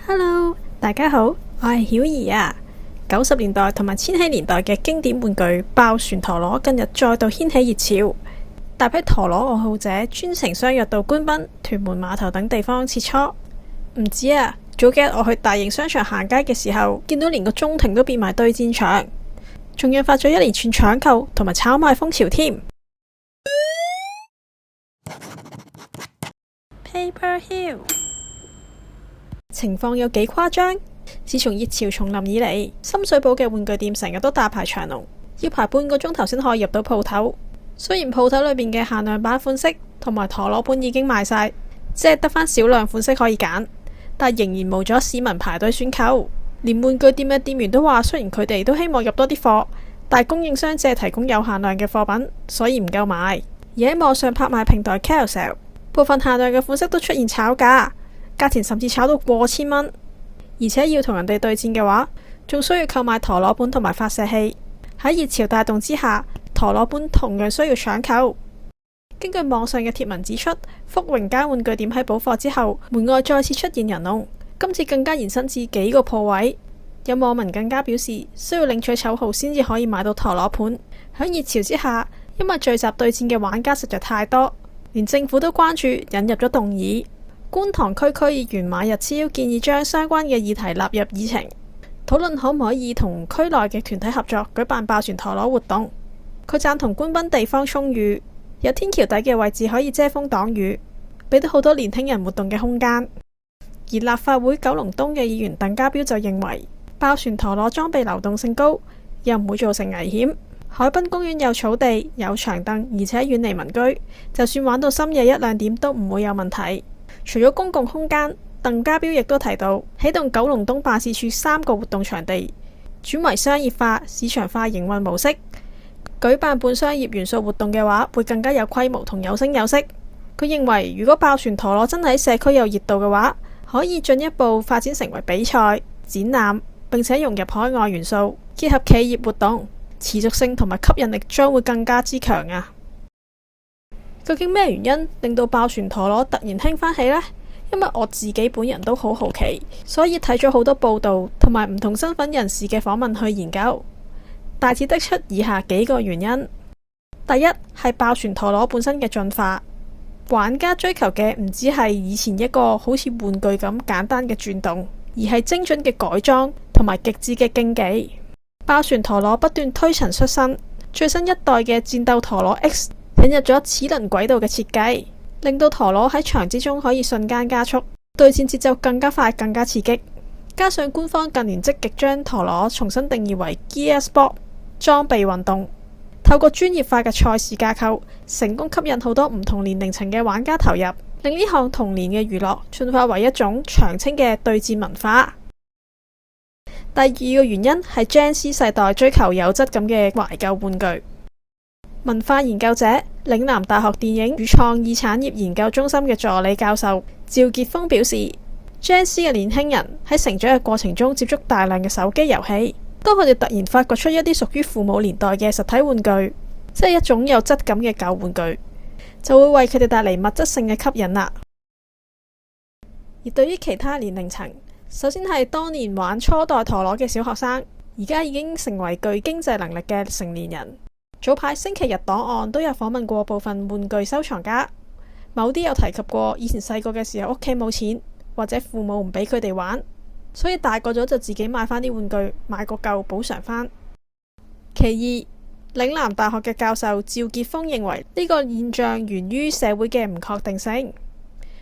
Hello，大家好，我係曉怡啊。90年代同埋千禧年代嘅經典玩具爆旋陀螺近日再度掀起熱潮，大批陀螺愛好者專程相約到官濱、屯門碼頭等地方切磋。唔止啊，早幾日我去大型商場行街嘅時候，見到連個中庭都變埋對戰場，仲引發咗一連串搶購同埋炒賣風潮添。Paper Hill 情況有幾誇張？自從熱潮重臨以嚟，深水埗嘅玩具店成日都大排長龍，要排半個鐘頭先可以入到鋪頭。雖然鋪頭裏邊嘅限量版款式同埋陀螺盤已經賣晒，只係得返少量款式可以揀，但仍然冇咗市民排隊選購。連玩具店嘅店員都話，雖然佢哋都希望入多啲貨，但供應商只係提供有限量嘅貨品，所以唔夠買。而喺網上拍賣平台 Carousell， 部分限量嘅款式都出現炒價，價錢甚至炒到過千蚊。而且要同人哋對戰嘅話，仲需要購買陀螺盤同埋發射器。喺熱潮帶動之下，陀螺盤同樣需要搶購。根據網上嘅貼文指出，福榮街玩具店喺補貨之後，門外再次出現人龍，今次更加延伸至幾個鋪位。有網民更加表示，需要領取籌號先至可以買到陀螺盤。喺熱潮之下，因為聚集對戰嘅玩家實在太多，連政府都關注，引入咗動議。觀塘區區議員馬日超建議將相關嘅議題納入議程，討論可唔可以同區內嘅團體合作舉辦爆旋陀螺活動。佢贊同官濱地方充裕，有天橋底嘅位置可以遮風擋雨，俾到好多年輕人活動嘅空間。而立法會九龍東嘅議員鄧家彪就認為，爆旋陀螺裝備流動性高，又唔會造成危險。海濱公園有草地、有長凳，而且遠離民居，就算玩到深夜1、2點都唔會有問題。除咗公共空間，鄧家彪亦都提到，啟動九龍東辦事處3個活動場地，轉為商業化、市場化營運模式，舉辦半商業元素活動嘅話，會更加有規模同有聲有色。佢認為，如果爆旋陀螺真係喺社區有熱度嘅話，可以進一步發展成為比賽、展覽，並且融入海外元素，結合企業活動，持續性同埋吸引力將會更加之強啊！究竟咩原因令到爆旋陀螺突然興翻起呢？因為我自己本人都好好奇，所以睇咗好多報道同埋唔同身份人士嘅訪問去研究，大致得出以下幾個原因。第一係爆旋陀螺本身嘅進化，玩家追求嘅唔只係以前一個好似玩具咁簡單嘅轉動，而係精準嘅改裝同埋極致嘅競技。爆旋陀螺不斷推陳出新，最新一代嘅戰鬥陀螺 X 引入咗齒輪軌道嘅設計，令到陀螺喺場之中可以瞬間加速，對戰節奏更加快、更加刺激。加上官方近年積極將陀螺重新定義為 Gear Sport 裝備運動，透過專業化嘅賽事架構，成功吸引好多唔同年齡層嘅玩家投入，令呢項童年嘅娛樂進化為一種長青嘅對戰文化。第二個原因係 Gen Z 世代追求有質感嘅懷舊玩具。文化研究者、嶺南大學電影與創意產業研究中心嘅助理教授趙傑峰表示， Gen Z 嘅年輕人喺成長嘅過程中接觸大量嘅手機遊戲，當佢哋突然發掘出一啲屬於父母年代嘅實體玩具，即係一種有質感嘅舊玩具，就會為佢哋帶嚟物質性嘅吸引啦。而對於其他年齡層，首先係當年玩初代陀螺嘅小學生，而家已經成為具經濟能力嘅成年人。早排星期日檔案都有訪問過部分玩具收藏家，某啲有提及過以前細個嘅時候屋企冇錢，或者父母唔俾佢哋玩，所以大個咗就自己買翻啲玩具，買個夠補償翻。其二，嶺南大學嘅教授趙傑峰認為呢個現象源於社會嘅唔確定性。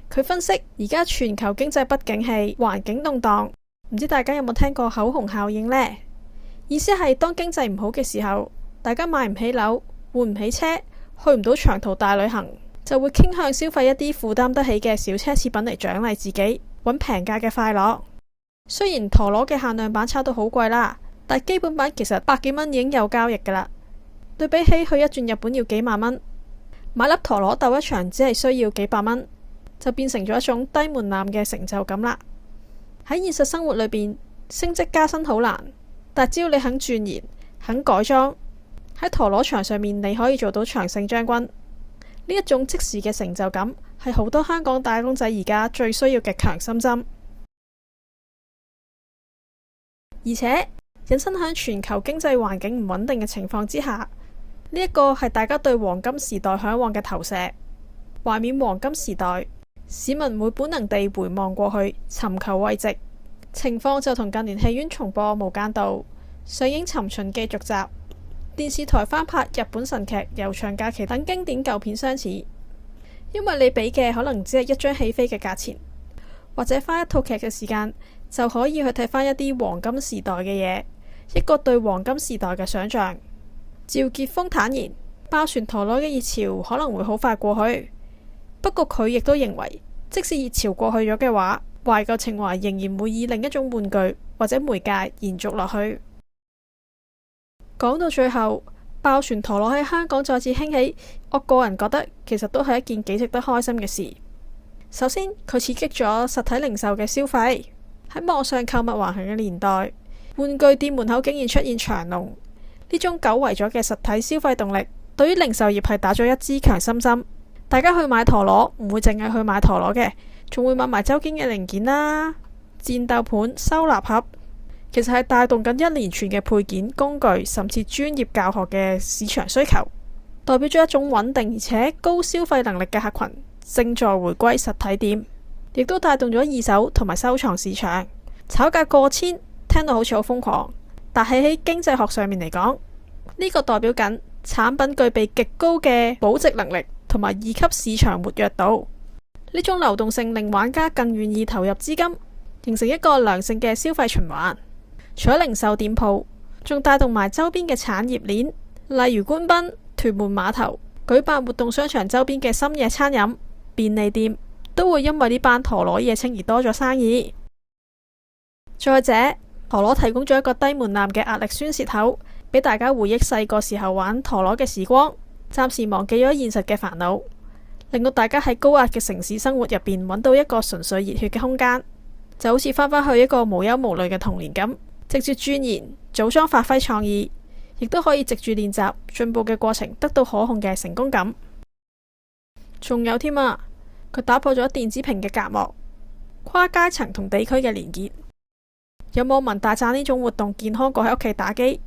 佢分析，而家全球經濟不景氣，環境動盪，唔知大家有冇聽過口紅效應呢？意思係當經濟唔好嘅時候，大家買唔起樓，換唔起車，去唔到長途大旅行，就會傾向消費一啲負擔得起嘅小奢侈品嚟獎勵自己，揾平價嘅快樂。雖然陀螺嘅限量版炒到好貴啦，但基本版其實100幾蚊已經有交易噶啦。對比起去一轉日本要幾萬蚊，買粒陀螺鬥一場只係需要幾百蚊，就變成咗一種低門檻嘅成就感啦。喺現實生活裏邊，升職加薪好難，但只要你肯鑽研、肯改裝，喺陀螺場上面你可以做到長勝將軍。呢一種即時嘅成就感係好多香港打工仔而家最需要嘅強心針。而且引申響全球經濟環境唔穩定嘅情況之下，呢一個係大家對黃金時代嚮往嘅投射。懷緬黃金時代，市民會本能地回望過去，尋求慰藉。情況就同近年戲院重播《無間道》、上映《尋秦記》續集、電視台翻拍日本神劇《悠長假期》等經典舊片相似。因為你俾嘅可能只係一張戲飛嘅價錢，或者花一套劇嘅時間就可以去睇翻一啲黃金時代嘅嘢，一個對黃金時代嘅想象。趙傑峰坦言，爆旋陀螺嘅熱潮可能會好快過去，不過佢亦都認為，即使熱潮過去咗嘅話，懷舊情懷仍然會以另一種玩具或者媒介延續落去。講到最後，爆旋陀螺喺香港再次興起，我個人覺得其實都係一件幾值得開心嘅事。首先，佢刺激咗實體零售嘅消費。喺網上購物橫行嘅年代，玩具店門口竟然出現長龍，呢種久違咗嘅實體消費動力，對於零售業係打咗一支強心針。大家去買陀螺唔會淨係去買陀螺嘅，仲會買埋周邊嘅零件啦，戰鬥盤、收納盒，其實係帶動緊一連串嘅配件、工具，甚至專業教學嘅市場需求，代表咗一種穩定而且高消費能力嘅客群正在回歸實體店，亦都帶動咗二手同埋收藏市場。炒價過千，聽到好似好瘋狂，但係喺經濟學上面嚟講，呢個代表緊產品具備極高嘅保值能力同埋二級市場活躍度。呢種流動性令玩家更願意投入資金，形成一個良性嘅消費循環。除咗零售店鋪，仲帶動埋周邊嘅產業鏈，例如官賓、屯門碼頭舉辦活動，商場周邊嘅深夜餐飲、便利店都會因為呢班陀螺夜青而多咗生意。再者，陀螺提供咗一個低門檻嘅壓力宣洩口，俾大家回憶細個時候玩陀螺嘅時光，暫時忘記咗現實嘅煩惱，令到大家喺高壓嘅城市生活入邊揾到一個純粹熱血嘅空間，就好似翻返去一個無憂無慮嘅童年咁。直接鑽研、組裝、發揮創意，亦都可以藉住練習進步嘅過程，得到可控嘅成功感。仲有添啊，佢打破咗電子屏嘅隔膜，跨階層同地區嘅連結。有網民大讚呢種活動健康過喺屋企打機，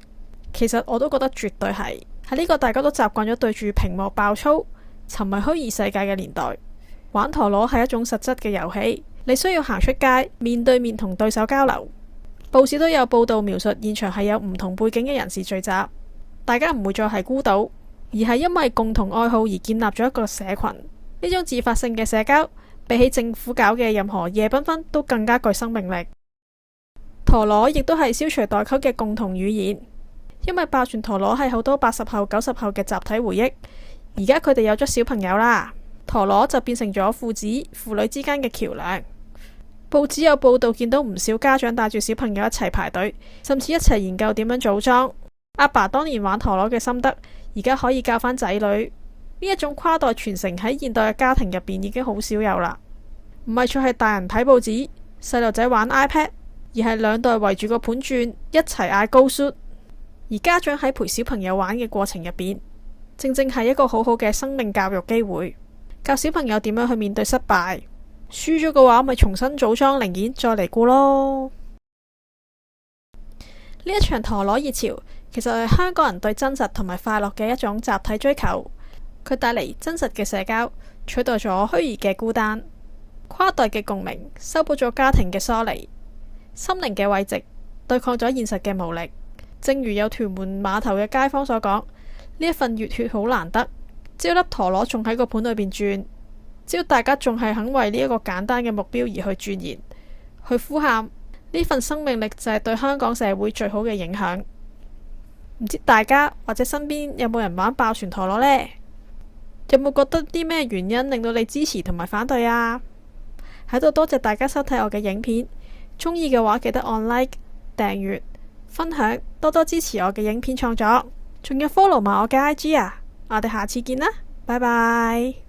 其實我都覺得絕對係。喺呢個大家都習慣咗對住屏幕爆粗、沉迷虛擬世界嘅年代，玩陀螺係一種實質嘅遊戲，你需要行出街，面對面同對手交流。報紙都有報道描述現場係有唔同背景嘅人士聚集，大家唔會再係孤島，而係因為共同愛好而建立咗一個社群。呢種自發性嘅社交，比起政府搞嘅任何夜繽紛都更加具生命力。陀螺亦都係消除代溝嘅共同語言，因為爆旋陀螺係好多80後、90後嘅集體回憶。而家佢哋有咗小朋友啦，陀螺就變成咗父子、父女之間嘅橋樑。報紙有報道見到唔少家長帶住小朋友一齊排隊，甚至一齊研究點樣組裝。阿爸當年玩陀螺嘅心得，而家可以教返仔女。呢一種跨代傳承喺現代嘅家庭入邊已經好少有啦。唔係再係大人睇報紙，細路仔玩 iPad， 而係兩代圍住個盤轉，一齊嗌高 shoot。而家長喺陪小朋友玩嘅過程入邊，正正係一個好好嘅生命教育機會，教小朋友點樣去面對失敗。輸咗嘅話，咪重新組裝零件再嚟過咯。呢一場陀螺熱潮，其實係香港人對真實同埋快樂嘅一種集體追求。佢帶嚟真實嘅社交，取代咗虛擬嘅孤單；跨代嘅共鳴，修補咗家庭嘅疏離；心靈嘅慰藉，對抗咗現實嘅無力。正如有屯門碼頭嘅街坊所講，呢一份熱血好難得，只要粒陀螺仲喺個盤裏邊轉。只要大家仲係肯為呢一個簡單嘅目標而去鑽研、去呼喊，呢份生命力就係對香港社會最好嘅影響。唔知大家或者身邊有冇人玩爆旋陀螺呢？有冇覺得啲咩原因令到你支持同埋反對啊？喺度多謝大家收睇我嘅影片，中意嘅話記得按 like、訂閱、分享，多多支持我嘅影片創作，仲要 follow 埋我嘅 IG 啊！我哋下次見啦，拜拜。